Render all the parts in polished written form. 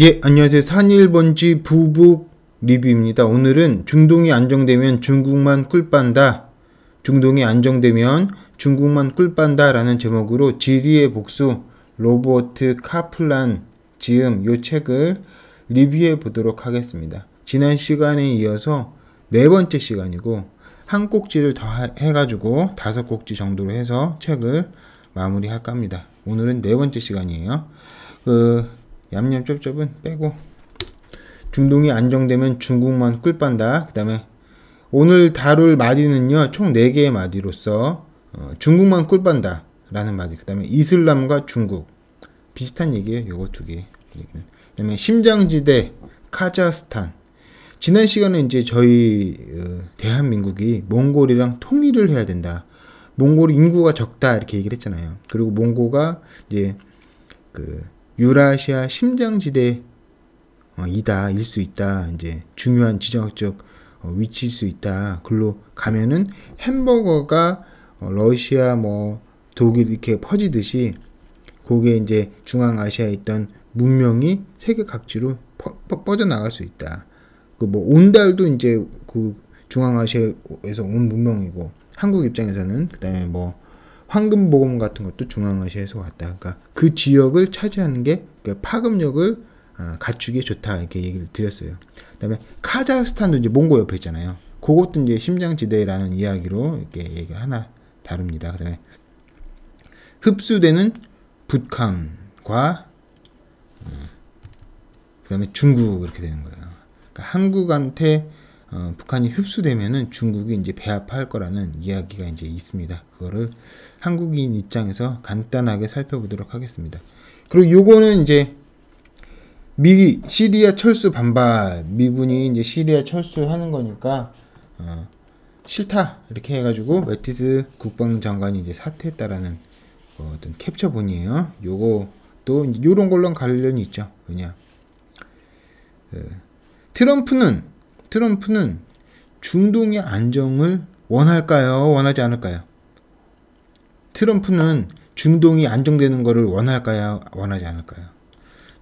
예, 안녕하세요. 산일번지 부북 리뷰입니다. 오늘은 중동이 안정되면 중국만 꿀빤다. 중동이 안정되면 중국만 꿀빤다 라는 제목으로 지리의 복수 로버트 카플란 지음 요 책을 리뷰해 보도록 하겠습니다. 지난 시간에 이어서 네 번째 시간이고 한 꼭지를 더 해가지고 5꼭지 정도로 해서 책을 마무리할까 합니다. 오늘은 네 번째 시간이에요. 얌얌 쩝쩝은 빼고 중동이 안정되면 중국만 꿀빤다. 그 다음에 오늘 다룰 마디는요 총 4개의 마디로서 중국만 꿀빤다 라는 마디, 그 다음에 이슬람과 중국 비슷한 얘기예요. 요거 2개 얘기는. 그 다음에 심장지대 카자흐스탄. 지난 시간에 이제 저희 대한민국이 몽골이랑 통일을 해야 된다, 몽골 인구가 적다 이렇게 얘기를 했잖아요. 그리고 몽고가 이제 유라시아 심장지대 일 수 있다. 이제 중요한 지정학적 위치일 수 있다. 글로 가면은 햄버거가 러시아 독일 이렇게 퍼지듯이 그게 이제 중앙아시아에 있던 문명이 세계 각지로 뻗어나갈 수 있다. 온달도 이제 중앙아시아에서 온 문명이고, 한국 입장에서는 그다음에 황금보금 같은 것도 중앙아시아에서 왔다. 그러니까 그 지역을 차지하는 게 파급력을 갖추기에 좋다 이렇게 얘기를 드렸어요. 그다음에 카자흐스탄도 이제 몽고 옆에 있잖아요. 그것도 이제 심장지대라는 이야기로 이렇게 얘기를 하나 다룹니다. 그다음에 흡수되는 북한과 그다음에 중국 이렇게 되는 거예요. 그러니까 한국한테 북한이 흡수되면은 중국이 이제 배합할 거라는 이야기가 이제 있습니다. 그거를 한국인 입장에서 간단하게 살펴보도록 하겠습니다. 그리고 요거는 이제 시리아 철수 반발, 미군이 이제 시리아 철수하는 거니까 싫다 이렇게 해가지고 매티스 국방장관이 이제 사퇴했다라는 어떤 캡처본이에요. 요것도 요런 걸로 관련이 있죠. 왜냐, 트럼프는 중동의 안정을 원할까요? 원하지 않을까요? 트럼프는 중동이 안정되는 것을 원할까요? 원하지 않을까요?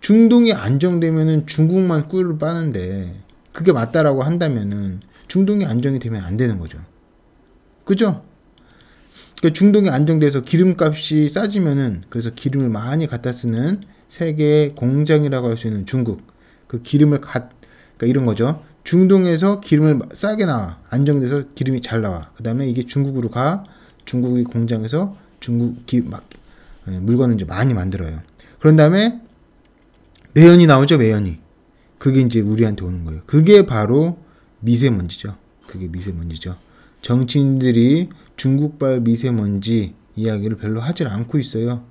중동이 안정되면은 중국만 꿀을 빠는데 그게 맞다라고 한다면은 중동이 안정이 되면 안 되는 거죠. 그죠? 그러니까 중동이 안정돼서 기름값이 싸지면은, 그래서 기름을 많이 갖다 쓰는 세계 공장이라고 할 수 있는 중국, 그 기름을 그러니까 이런 거죠. 중동에서 기름을 싸게 나와, 안정돼서 기름이 잘 나와. 그 다음에 이게 중국으로 가, 중국이 공장에서 물건을 이제 많이 만들어요. 그런 다음에 매연이 나오죠, 매연이. 그게 이제 우리한테 오는 거예요. 그게 바로 미세먼지죠. 정치인들이 중국발 미세먼지 이야기를 별로 하질 않고 있어요.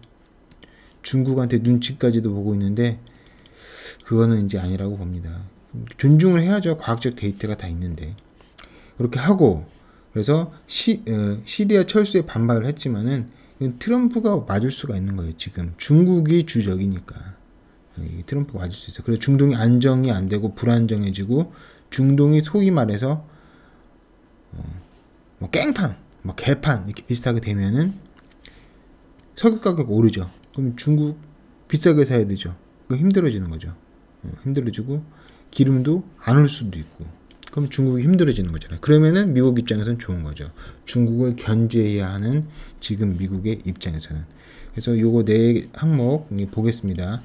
중국한테 눈치까지도 보고 있는데 그거는 이제 아니라고 봅니다. 존중을 해야죠. 과학적 데이터가 다 있는데. 그렇게 하고, 그래서 시리아 철수에 반발을 했지만은 트럼프가 맞을 수가 있는 거예요. 지금 중국이 주적이니까 트럼프가 맞을 수 있어요. 그래서 중동이 안정이 안 되고 불안정해지고, 중동이 소위 말해서 깽판, 개판 이렇게 비슷하게 되면은 석유 가격 오르죠. 그럼 중국 비싸게 사야 되죠. 힘들어지는 거죠. 힘들어지고 기름도 안 올 수도 있고, 그럼 중국이 힘들어지는 거잖아요. 그러면은 미국 입장에서는 좋은 거죠. 중국을 견제해야 하는 지금 미국의 입장에서는. 그래서 요거 4항목 보겠습니다.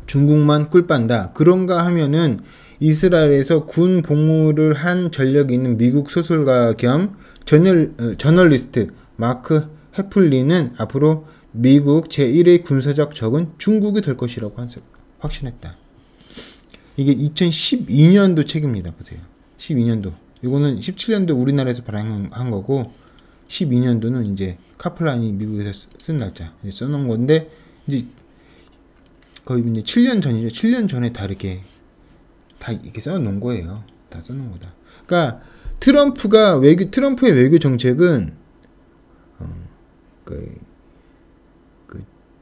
중국만 꿀빤다. 그런가 하면은 이스라엘에서 군 복무를 한 전력이 있는 미국 소설가 겸 저널리스트 마크 해플리는 앞으로 미국 제1의 군사적 적은 중국이 될 것이라고 확신했다. 이게 2012년도 책입니다. 보세요. 12년도. 이거는 17년도 우리나라에서 발행한 거고, 12년도는 이제 카플란이 미국에서 쓴 날짜 써놓은 건데, 이제 거의 이제 7년 전이죠. 7년 전에 다 이렇게 써놓은 거예요. 다 써놓은 거다. 그러니까 트럼프의 외교 정책은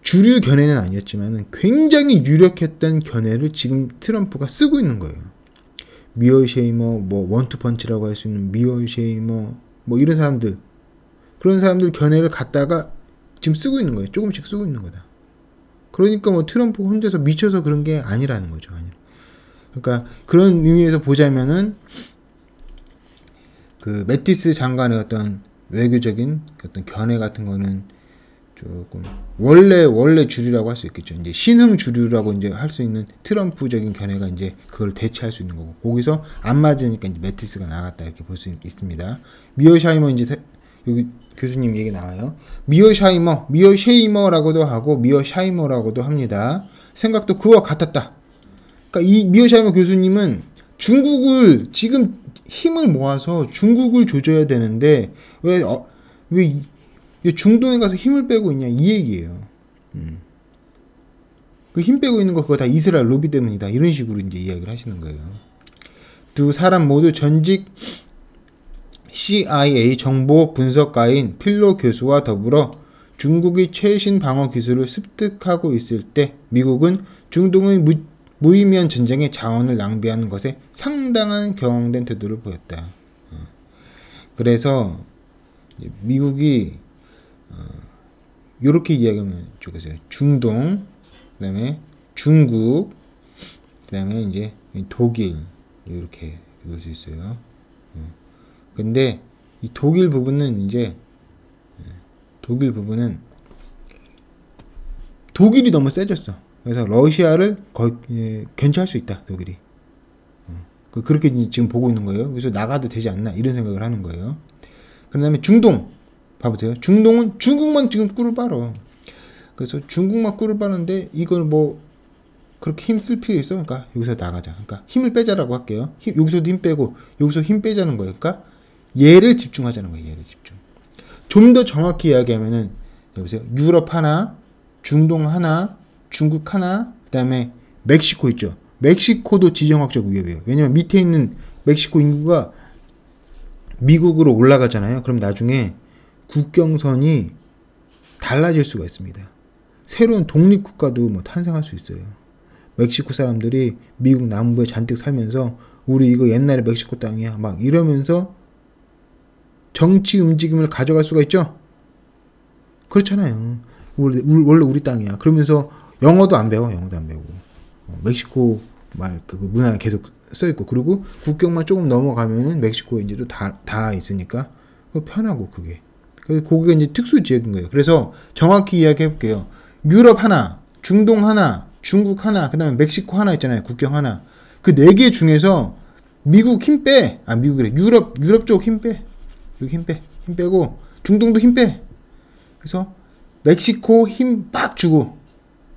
주류 견해는 아니었지만 굉장히 유력했던 견해를 지금 트럼프가 쓰고 있는 거예요. 미어쉐이머, 원투펀치라고 할 수 있는 미어쉐이머, 이런 사람들, 그런 사람들 견해를 갖다가 지금 쓰고 있는 거예요. 조금씩 쓰고 있는 거다. 그러니까 뭐 트럼프 혼자서 미쳐서 그런 게 아니라는 거죠. 그러니까 그런 의미에서 보자면은 그 매티스 장관의 어떤 외교적인 어떤 견해 같은 거는 조금 원래 주류라고 할 수 있겠죠. 이제 신흥 주류라고 이제 할 수 있는 트럼프적인 견해가 이제 그걸 대체할 수 있는 거고, 거기서 안 맞으니까 이제 매티스가 나갔다 이렇게 볼 수 있습니다. 미어샤이머 이제 여기 교수님 얘기 나와요. 미어쉐이머라고도 하고 미어샤이머라고도 합니다. 생각도 그와 같았다. 그러니까 이 미어샤이머 교수님은 중국을 지금 힘을 모아서 중국을 조져야 되는데 왜 중동에 가서 힘을 빼고 있냐 이 얘기예요. 그 힘 빼고 있는 거 그거 다 이스라엘 로비 때문이다 이런 식으로 이제 이야기를 하시는 거예요. 두 사람 모두 전직 CIA 정보 분석가인 필로 교수와 더불어 중국이 최신 방어 기술을 습득하고 있을 때 미국은 중동의 무의미한 전쟁에 자원을 낭비하는 것에 상당한 경황된 태도를 보였다. 그래서 미국이 이렇게 이야기하면 좋겠어요. 중동, 그다음에 중국, 그다음에 이제 독일 이렇게 놓을 수 있어요. 근데 이 독일 부분은 이제 독일이 너무 세졌어. 그래서 러시아를 견제할 수 있다. 독일이 그렇게 지금 보고 있는 거예요. 그래서 나가도 되지 않나 이런 생각을 하는 거예요. 그 다음에 중동 봐보세요. 중동은 중국만 지금 꿀을 빨어. 그래서 중국만 꿀을 빠는데 이걸 뭐 그렇게 힘 쓸 필요 있어? 그러니까 여기서 나가자. 그러니까 힘을 빼자라고 할게요. 여기서도 힘 빼고 여기서 힘 빼자는 거예요. 그러니까 얘를 집중하자는 거예요. 얘를 집중. 좀 더 정확히 이야기하면은 여보세요. 유럽 하나, 중동 하나, 중국 하나, 그 다음에 멕시코 있죠. 멕시코도 지정학적 위협이에요. 왜냐면 밑에 있는 멕시코 인구가 미국으로 올라가잖아요. 그럼 나중에 국경선이 달라질 수가 있습니다. 새로운 독립국가도 뭐 탄생할 수 있어요. 멕시코 사람들이 미국 남부에 잔뜩 살면서 우리 이거 옛날에 멕시코 땅이야 막 이러면서 정치 움직임을 가져갈 수가 있죠. 그렇잖아요. 원래 우리 땅이야. 그러면서 영어도 안 배워. 멕시코 말 그 문화가 계속 써 있고, 그리고 국경만 조금 넘어가면은 멕시코에 이제 또 다 있으니까 편하고 그게 이제 특수 지역인 거예요. 그래서 정확히 이야기해 볼게요. 유럽 하나, 중동 하나, 중국 하나, 그다음에 멕시코 하나 있잖아요. 국경 하나. 그 네 개 중에서 미국 힘 빼. 미국이래. 유럽 쪽 힘 빼. 여기 힘 빼고 중동도 힘 빼. 그래서 멕시코 힘 빡 주고.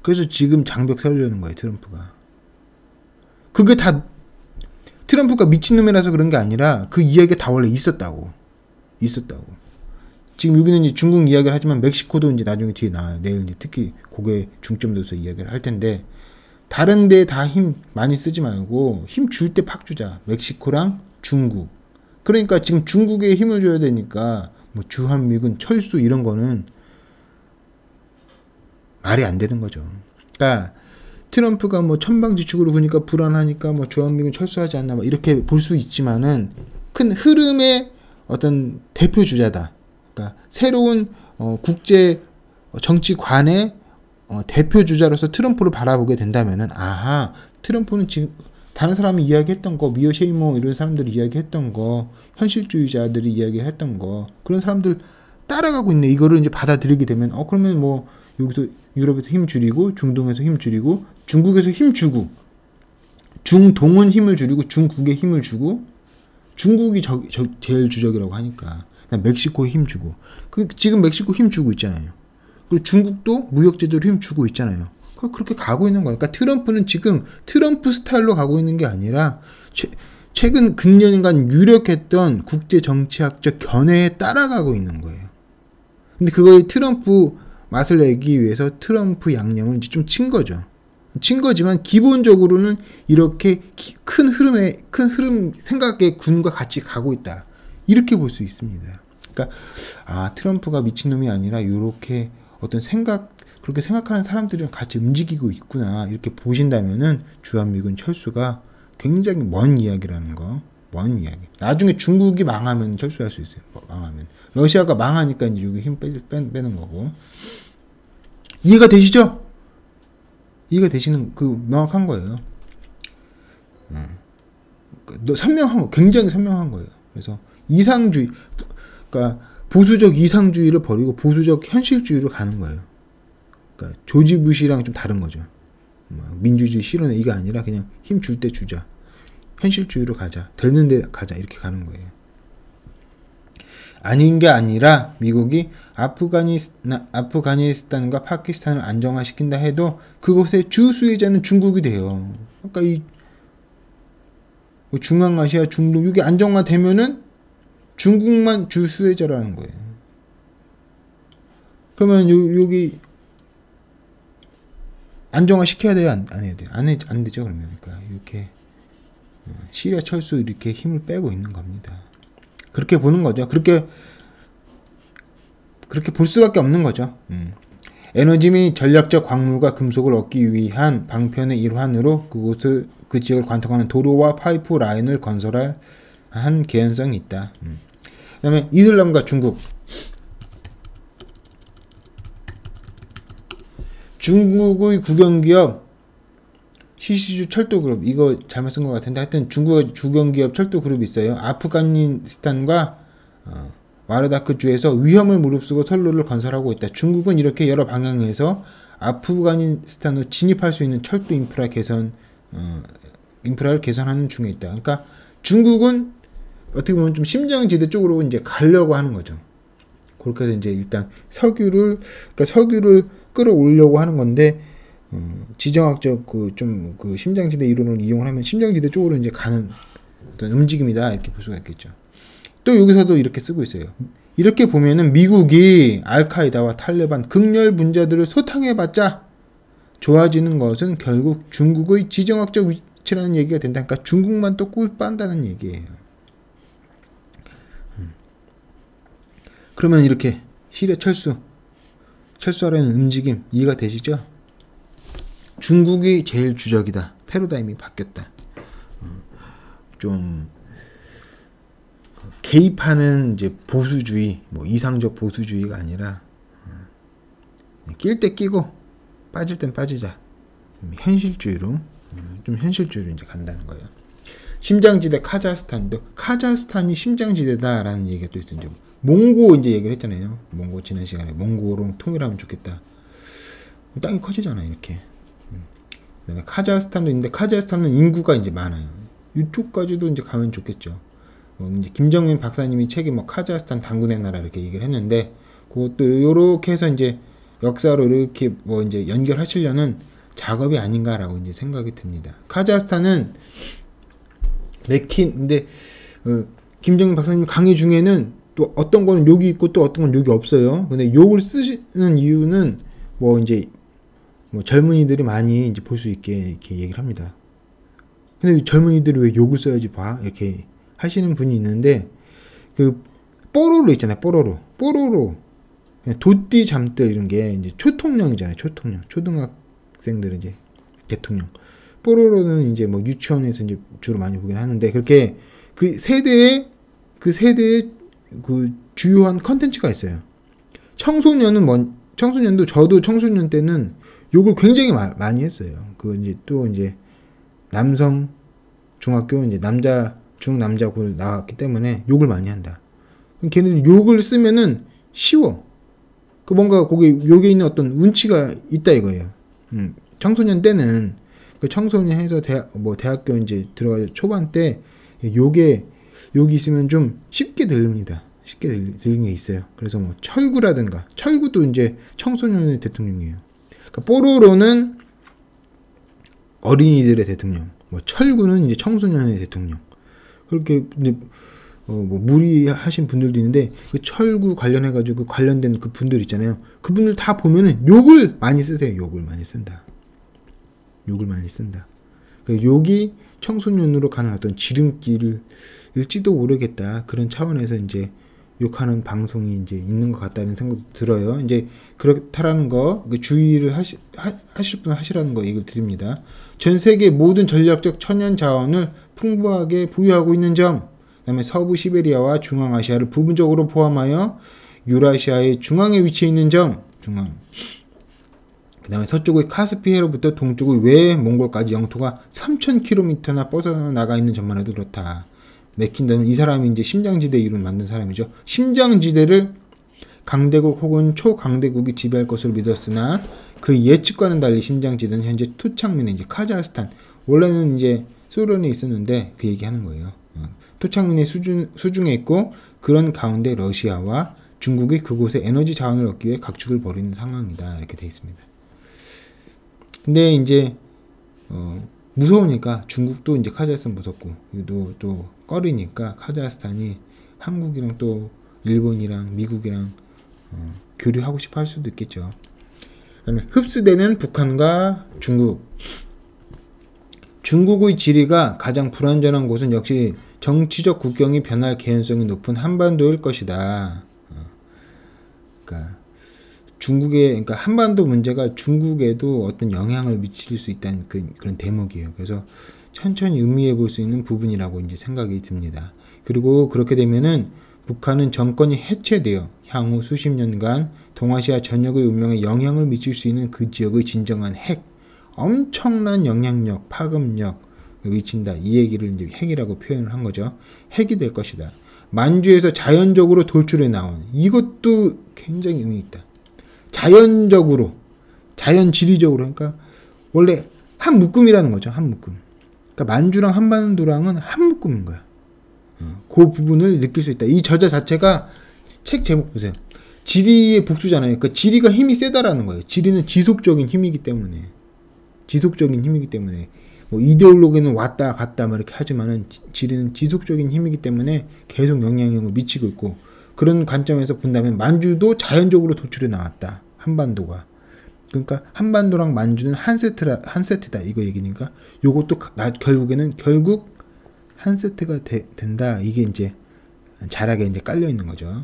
그래서 지금 장벽 세우려는 거예요, 트럼프가. 그게 다 트럼프가 미친놈이라서 그런 게 아니라 그 이야기가 다 원래 있었다고. 지금 여기는 이제 중국 이야기를 하지만 멕시코도 이제 나중에 뒤에 나와요. 내일 이제 특히 그게 중점 둬서 이야기를 할 텐데, 다른 데 다 힘 많이 쓰지 말고 힘 줄 때 팍 주자. 멕시코랑 중국. 그러니까 지금 중국에 힘을 줘야 되니까 뭐 주한미군 철수 이런 거는 말이 안 되는 거죠. 그러니까 트럼프가 뭐 천방지축으로 보니까 불안하니까 뭐 주한미군 철수하지 않나 뭐 이렇게 볼 수 있지만은 큰 흐름의 어떤 대표 주자다. 그러니까 새로운 국제 정치관의 대표 주자로서 트럼프를 바라보게 된다면은, 아하, 트럼프는 지금 다른 사람이 이야기했던 거, 미어쉐이머 이런 사람들이 이야기했던 거, 현실주의자들이 이야기했던 거, 그런 사람들 따라가고 있네. 이거를 이제 받아들이게 되면 그러면 뭐 여기서 유럽에서 힘 줄이고, 중동에서 힘 줄이고, 중국에서 힘 주고, 중동은 힘을 줄이고 중국에 힘을 주고, 중국이 제일 주적이라고 하니까 멕시코에 힘 주고, 지금 멕시코 힘 주고 있잖아요. 그리고 중국도 무역 제재로 힘 주고 있잖아요. 그렇게 가고 있는 거니까 트럼프는 지금 트럼프 스타일로 가고 있는 게 아니라 최근 근년간 유력했던 국제 정치학적 견해에 따라가고 있는 거예요. 근데 그거에 트럼프 맛을 내기 위해서 트럼프 양념을 이제 좀 친 거죠. 친 거지만 기본적으로는 이렇게 큰 흐름 생각의 군과 같이 가고 있다. 이렇게 볼 수 있습니다. 그러니까 트럼프가 미친놈이 아니라 이렇게 어떤 그렇게 생각하는 사람들이랑 같이 움직이고 있구나. 이렇게 보신다면은 주한미군 철수가 굉장히 먼 이야기라는 거. 먼 이야기. 나중에 중국이 망하면 철수할 수 있어요. 망하면. 러시아가 망하니까 이제 여기 힘 빼는 거고. 이해가 되시죠? 이해가 되시는 그 명확한 거예요. 선명한 거, 굉장히 선명한 거예요. 그래서 이상주의, 그러니까 보수적 이상주의를 버리고 보수적 현실주의로 가는 거예요. 그러니까 조지 부시랑 좀 다른 거죠. 민주주의 실현에 이게 아니라 그냥 힘 줄 때 주자, 현실주의로 가자, 되는데 가자, 이렇게 가는 거예요. 아닌 게 아니라 미국이 아프가니스탄과 파키스탄을 안정화시킨다 해도 그곳의 주 수혜자는 중국이 돼요. 그러니까 이 중앙아시아, 중동 이게 안정화되면은 중국만 주 수혜자라는 거예요. 그러면 여기 안정화 시켜야 돼요, 안 해야 돼요? 안 되죠. 그러면 그러니까 이렇게 시리아 철수 이렇게 힘을 빼고 있는 겁니다. 그렇게 보는 거죠. 그렇게 볼 수밖에 없는 거죠. 에너지 및 전략적 광물과 금속을 얻기 위한 방편의 일환으로 그 지역을 관통하는 도로와 파이프 라인을 건설할 한 개연성이 있다. 그 다음에 이슬람과 중국. 중국의 국영기업 시시주 철도그룹, 이거 잘못 쓴 것 같은데 하여튼 중국의 국영기업 철도그룹이 있어요. 아프가니스탄과 와르다크 주에서 위험을 무릅쓰고 선로를 건설하고 있다. 중국은 이렇게 여러 방향에서 아프가니스탄으로 진입할 수 있는 철도 인프라를 개선하는 중에 있다. 그러니까 중국은 어떻게 보면 좀 심장지대 쪽으로 이제 가려고 하는 거죠. 그렇게 해서 이제 일단 석유를 끌어올려고 하는 건데, 지정학적 그 심장지대 이론을 이용을 하면 심장지대 쪽으로 이제 가는 어떤 움직임이다, 이렇게 볼 수가 있겠죠. 또 여기서도 이렇게 쓰고 있어요. 이렇게 보면은 미국이 알카이다와 탈레반 극렬 분자들을 소탕해봤자 좋아지는 것은 결국 중국의 지정학적 위치라는 얘기가 된다. 그러니까 중국만 또 꿀 빤다는 얘기예요. 그러면 이렇게 시리아 철수하려는 움직임 이해가 되시죠? 중국이 제일 주적이다. 패러다임이 바뀌었다. 좀 개입하는 이제 보수주의, 뭐 이상적 보수주의가 아니라 낄 때 끼고 빠질 땐 빠지자. 현실주의로 이제 간다는 거예요. 심장지대 카자흐스탄이 심장지대다라는 얘기가 또 있어요. 몽고 이제 얘기를 했잖아요. 몽고 지난 시간에 몽고로 통일하면 좋겠다. 땅이 커지잖아요, 이렇게. 그다음에 카자흐스탄도 있는데 카자흐스탄은 인구가 이제 많아요. 이쪽까지도 이제 가면 좋겠죠. 이제 김정민 박사님이 책에 뭐 카자흐스탄 당군의 나라 이렇게 얘기를 했는데, 그것도 요렇게 해서 이제 역사로 이렇게 뭐 이제 연결하시려는 작업이 아닌가라고 이제 생각이 듭니다. 카자흐스탄은 근데 김정민 박사님 강의 중에는 또 어떤 거는 욕이 있고 또 어떤 건 욕이 없어요. 근데 욕을 쓰시는 이유는 뭐 이제 뭐 젊은이들이 많이 이제 볼 수 있게 이렇게 얘기를 합니다. 근데 젊은이들이 왜 욕을 써야지 봐? 이렇게 하시는 분이 있는데, 그 뽀로로 있잖아요. 뽀로로 도띠 잠들 이런 게 이제 초통령이잖아요. 초등학생들은 이제 대통령. 뽀로로는 이제 뭐 유치원에서 이제 주로 많이 보긴 하는데, 그렇게 그 세대에 그 주요한 컨텐츠가 있어요. 청소년도 저도 청소년 때는 욕을 굉장히 많이 했어요. 그 이제 또 이제 남성 중학교 이제 중남자고 나왔기 때문에 욕을 많이 한다. 걔는 욕을 쓰면은 쉬워. 그 뭔가 거기 욕에 있는 어떤 운치가 있다 이거예요. 청소년 때는 그 청소년 해서 대학교 이제 들어가 초반 때 욕이 있으면 좀 쉽게 들립니다. 쉽게 들리는 게 있어요. 그래서 뭐 철구도 이제 청소년의 대통령이에요. 그러니까 뽀로로는 어린이들의 대통령, 뭐 철구는 이제 청소년의 대통령. 그렇게 뭐 무리하신 분들도 있는데, 그 철구 관련해가지고 관련된 그 분들 있잖아요. 그분들 다 보면은 욕을 많이 쓰세요. 욕을 많이 쓴다. 그 욕이 청소년으로 가는 어떤 지름길일지도 모르겠다. 그런 차원에서 이제 욕하는 방송이 이제 있는 것 같다는 생각도 들어요. 이제 그렇다라는 거, 그 주의를 하실 분 하시라는 거 얘기를 드립니다. 전 세계 모든 전략적 천연 자원을 풍부하게 보유하고 있는 점, 그다음에 서부 시베리아와 중앙아시아를 부분적으로 포함하여 유라시아의 중앙에 위치해 있는 점, 그 다음에 서쪽의 카스피해로부터 동쪽의 외몽골까지 영토가 3,000km나 뻗어나가 있는 점만 해도 그렇다. 맥킨더는 이 사람이 이제 심장지대 이름을 만든 사람이죠. 심장지대를 강대국 혹은 초강대국이 지배할 것으로 믿었으나 그 예측과는 달리 심장지대는 현재 토착민의 이제 카자흐스탄, 원래는 이제 소련에 있었는데 그 얘기하는 거예요. 토착민의 수중에 있고 그런 가운데 러시아와 중국이 그곳에 에너지 자원을 얻기 위해 각축을 벌이는 상황이다. 이렇게 돼 있습니다. 근데 이제 무서우니까 중국도 이제 카자흐스탄 무섭고 또 꺼리니까 카자흐스탄이 한국이랑 또 일본이랑 미국이랑 교류하고 싶어 할 수도 있겠죠. 그다음에 흡수되는 북한과 중국. 중국의 지리가 가장 불안전한 곳은 역시 정치적 국경이 변할 개연성이 높은 한반도일 것이다. 그러니까 한반도 문제가 중국에도 어떤 영향을 미칠 수 있다는 그런 대목이에요. 그래서 천천히 음미해 볼 수 있는 부분이라고 이제 생각이 듭니다. 그리고 그렇게 되면은 북한은 정권이 해체되어 향후 수십 년간 동아시아 전역의 운명에 영향을 미칠 수 있는 그 지역의 진정한 핵, 엄청난 영향력, 파급력을 미친다. 이 얘기를 이제 핵이라고 표현을 한 거죠. 핵이 될 것이다. 만주에서 자연적으로 돌출해 나온, 이것도 굉장히 의미 있다. 자연적으로, 자연지리적으로, 그러니까 원래 한 묶음이라는 거죠. 한 묶음. 그러니까 만주랑 한반도랑은 한 묶음인 거야. 그 부분을 느낄 수 있다. 이 저자 자체가 책 제목 보세요. 지리의 복수잖아요. 그러니까 지리가 힘이 세다라는 거예요. 지리는 지속적인 힘이기 때문에. 뭐 이데올로기는 왔다 갔다 뭐 이렇게 하지만은 지리는 지속적인 힘이기 때문에 계속 영향력을 미치고 있고, 그런 관점에서 본다면 만주도 자연적으로 도출해 나왔다. 한반도가. 그러니까 한반도랑 만주는 한 세트다. 이거 얘기니까 요것도 결국 한 세트가 된다. 이게 이제 잘하게 이제 깔려 있는 거죠.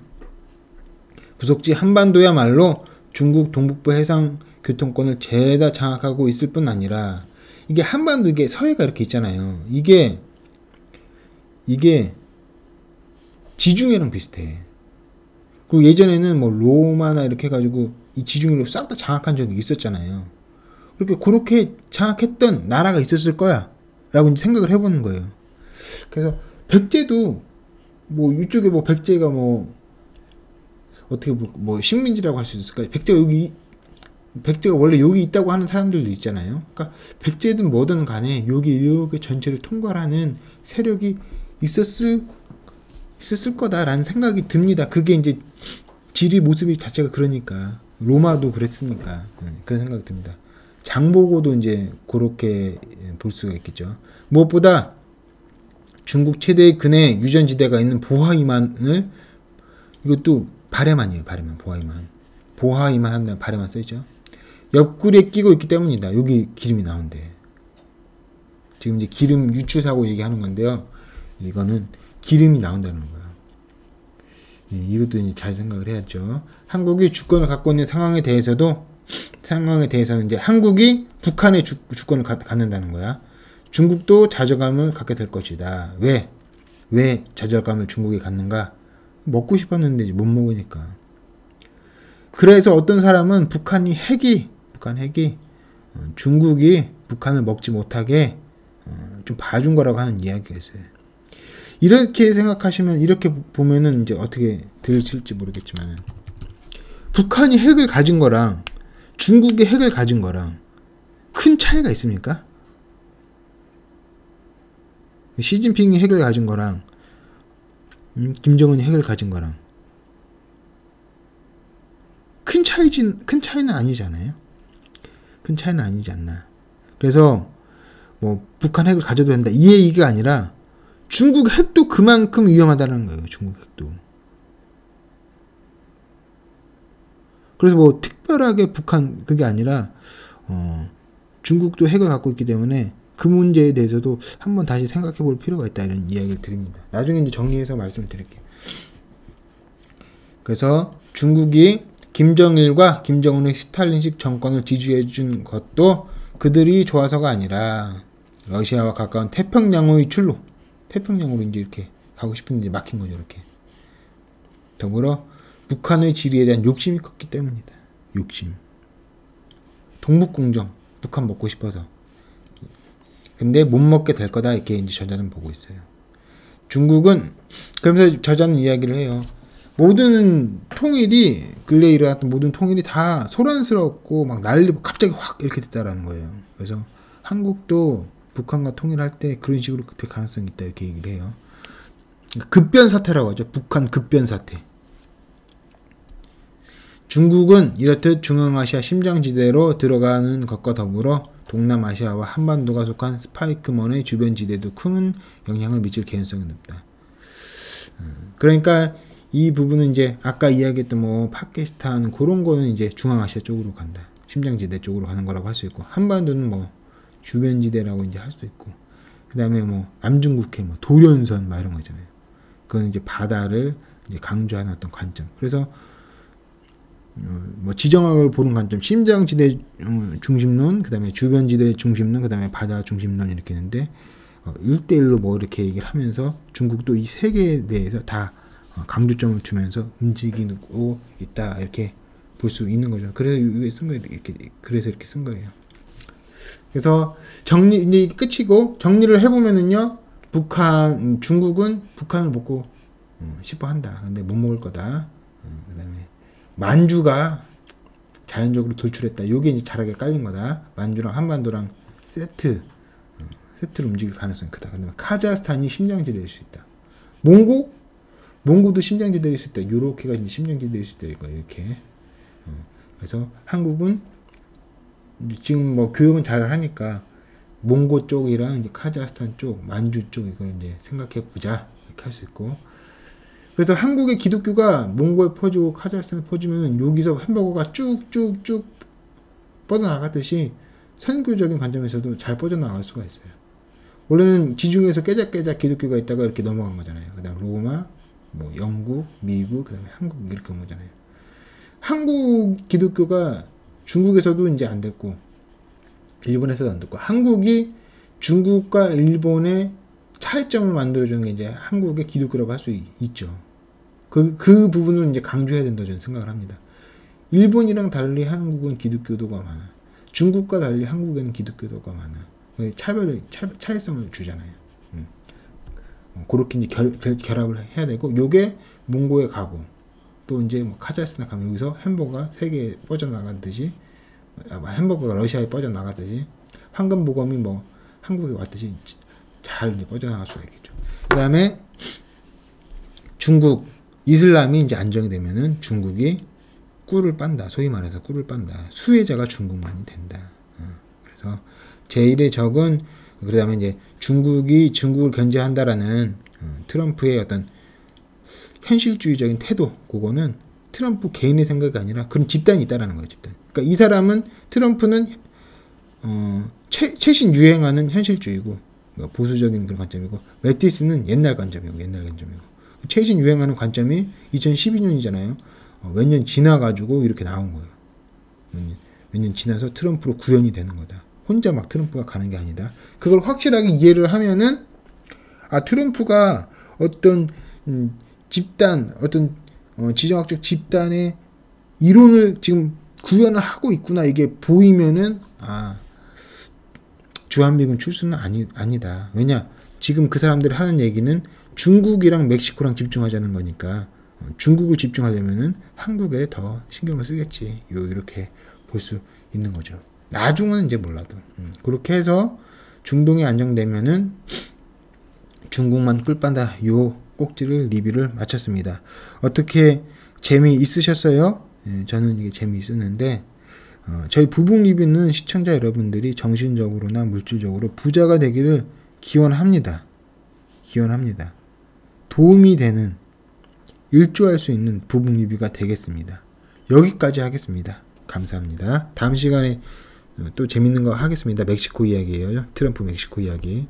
부속지 한반도야말로 중국 동북부 해상 교통권을 죄다 장악하고 있을 뿐 아니라, 이게 한반도, 이게 서해가 이렇게 있잖아요. 이게 지중해랑 비슷해. 그리고 예전에는 뭐 로마나 이렇게 해가지고 이 지중해로 싹 다 장악한 적이 있었잖아요. 그렇게 장악했던 나라가 있었을 거야 라고 이제 생각을 해보는 거예요. 그래서 백제도 뭐 이쪽에 뭐 백제가 뭐 어떻게 뭐 식민지라고 할 수 있을까? 백제가 원래 여기 있다고 하는 사람들도 있잖아요. 그러니까 백제든 뭐든 간에 여기 이렇게 전체를 통괄하는 세력이 있었을 거다라는 생각이 듭니다. 그게 이제 지리 모습이 자체가 그러니까. 로마도 그랬으니까. 그런 생각이 듭니다. 장보고도 이제 그렇게 볼 수가 있겠죠. 무엇보다 중국 최대의 근해 유전지대가 있는 보하이만을, 이것도 바레만이에요. 보하이만 하면 바레만 써있죠. 옆구리에 끼고 있기 때문이다. 여기 기름이 나온대. 지금 이제 기름 유출 사고 얘기하는 건데요. 이거는 기름이 나온다는 거예요. 이것도 이제 잘 생각을 해야죠. 한국이 주권을 갖고 있는 상황에 대해서는 이제 한국이 북한의 주권을 갖는다는 거야. 중국도 좌절감을 갖게 될 것이다. 왜 좌절감을 중국이 갖는가? 먹고 싶었는데 못 먹으니까. 그래서 어떤 사람은 북한 핵이 중국이 북한을 먹지 못하게 좀 봐준 거라고 하는 이야기가 있어요. 이렇게 생각하시면, 이렇게 보면은 이제 어떻게 들으실지 모르겠지만, 북한이 핵을 가진 거랑 중국이 핵을 가진 거랑 큰 차이가 있습니까? 시진핑이 핵을 가진 거랑 김정은이 핵을 가진 거랑 큰 차이는 아니잖아요. 큰 차이는 아니지 않나. 그래서 뭐 북한 핵을 가져도 된다, 이 얘기가 아니라 중국 핵도 그만큼 위험하다는 거예요. 중국 핵도. 그래서 뭐 특별하게 북한 그게 아니라 중국도 핵을 갖고 있기 때문에 그 문제에 대해서도 한번 다시 생각해 볼 필요가 있다, 이런 이야기를 드립니다. 나중에 이제 정리해서 말씀을 드릴게요. 그래서 중국이 김정일과 김정은의 스탈린식 정권을 지지해 준 것도 그들이 좋아서가 아니라 러시아와 가까운 태평양의 출로, 태평양으로 이제 이렇게 가고 싶은데 막힌 거죠. 이렇게. 더불어 북한의 지리에 대한 욕심이 컸기 때문이다. 욕심. 동북공정, 북한 먹고 싶어서. 근데 못 먹게 될 거다, 이렇게 이제 저자는 보고 있어요. 중국은, 그러면서 저자는 이야기를 해요. 모든 통일이, 근래에 일어났던 모든 통일이 다 소란스럽고 막 난리고 갑자기 확 이렇게 됐다라는 거예요. 그래서 한국도 북한과 통일할 때 그런 식으로 될 가능성이 있다, 이렇게 얘기를 해요. 급변 사태라고 하죠. 북한 급변 사태. 중국은 이렇듯 중앙아시아 심장지대로 들어가는 것과 더불어 동남아시아와 한반도가 속한 스파이크먼의 주변 지대도 큰 영향을 미칠 개연성이 높다. 그러니까 이 부분은 이제 아까 이야기했던 뭐 파키스탄 그런 거는 이제 중앙아시아 쪽으로 간다. 심장지대 쪽으로 가는 거라고 할 수 있고, 한반도는 뭐 주변 지대라고 이제 할 수도 있고, 그 다음에 뭐 남중국해, 뭐 도련선 막 이런 거 있잖아요. 그건 이제 바다를 이제 강조하는 어떤 관점. 그래서 뭐 지정학을 보는 관점, 심장지대 중심론, 그 다음에 주변지대 중심론, 그 다음에 바다 중심론 이렇게 있는데 1대1로 뭐 이렇게 얘기를 하면서 중국도 이 세 개에 대해서 다 강조점을 주면서 움직이고 있다, 이렇게 볼 수 있는 거죠. 그래서 이게 쓴 거예요. 그래서 이렇게 쓴 거예요. 그래서 이제 끝이고 정리를 해보면은요, 중국은 북한을 먹고 싶어 한다. 근데 못 먹을 거다. 그 다음에 만주가 자연적으로 돌출했다. 요게 이제 잘하게 깔린 거다. 만주랑 한반도랑 세트로 움직일 가능성이 크다. 그다음에 카자흐스탄이 심장지대일 수 있다. 몽고도 심장지대일 수 있다. 요렇게가 이제 심장지대일 수 있다. 이렇게. 그래서 한국은 지금 뭐 교육은 잘 하니까 몽고 쪽이랑 이제 카자흐스탄 쪽, 만주 쪽 이걸 이제 생각해 보자, 이렇게 할 수 있고. 그래서 한국의 기독교가 몽고에 퍼지고 카자흐스탄에 퍼지면 여기서 햄버거가 쭉쭉쭉 뻗어나갔듯이 선교적인 관점에서도 잘 뻗어나갈 수가 있어요. 원래는 지중해에서 깨작깨작 기독교가 있다가 이렇게 넘어간 거잖아요. 그 다음 로마, 뭐 영국, 미국, 그 다음에 한국 이렇게 온 거잖아요. 한국 기독교가 중국에서도 이제 안 됐고 일본에서도 안 됐고, 한국이 중국과 일본의 차이점을 만들어주는 게 이제 한국의 기독교라고 할 수 있죠. 그 부분을 이제 강조해야 된다고 저는 생각을 합니다. 일본이랑 달리 한국은 기독교도가 많아. 중국과 달리 한국에는 기독교도가 많아. 차이성을 주잖아요. 그렇게 이제 결합을 해야 되고, 요게 몽고에 가고, 또 이제 뭐 카자흐스탄에 가면 여기서 햄버거가 세계에 뻗어나가듯이, 햄버거가 러시아에 뻗어나가듯이, 황금보검이 뭐 한국에 왔듯이 잘 이제 뻗어나갈 수가 있겠죠. 그 다음에 중국, 이슬람이 이제 안정이 되면은 중국이 꿀을 빤다. 소위 말해서 꿀을 빤다. 수혜자가 중국만이 된다. 그래서 제1의 적은, 그 다음에 이제 중국이 중국을 견제한다라는 트럼프의 어떤 현실주의적인 태도, 그거는 트럼프 개인의 생각이 아니라 그런 집단이 있다라는 거예요, 집단. 그러니까 이 사람은, 트럼프는 최신 유행하는 현실주의고, 보수적인 그런 관점이고, 매티스는 옛날 관점이고. 최신 유행하는 관점이 2012년이잖아요. 몇 년 지나가지고 이렇게 나온 거예요. 몇 년 지나서 트럼프로 구현이 되는 거다. 혼자 막 트럼프가 가는 게 아니다. 그걸 확실하게 이해를 하면은, 트럼프가 어떤 집단, 어떤 지정학적 집단의 이론을 지금 구현을 하고 있구나, 이게 보이면은 주한미군 출수는 아니다. 왜냐, 지금 그 사람들이 하는 얘기는 중국이랑 멕시코랑 집중하자는 거니까, 중국을 집중하려면은 한국에 더 신경을 쓰겠지. 이렇게 볼 수 있는 거죠. 나중은 이제 몰라도. 그렇게 해서 중동이 안정되면은 중국만 꿀빤다. 요 꼭지를 리뷰를 마쳤습니다. 어떻게 재미있으셨어요? 저는 이게 재미있었는데, 저희 부북 리뷰는 시청자 여러분들이 정신적으로나 물질적으로 부자가 되기를 기원합니다. 도움이 되는, 일조할 수 있는 부북 리뷰가 되겠습니다. 여기까지 하겠습니다. 감사합니다. 다음 시간에 또 재밌는 거 하겠습니다. 멕시코 이야기예요. 트럼프 멕시코 이야기.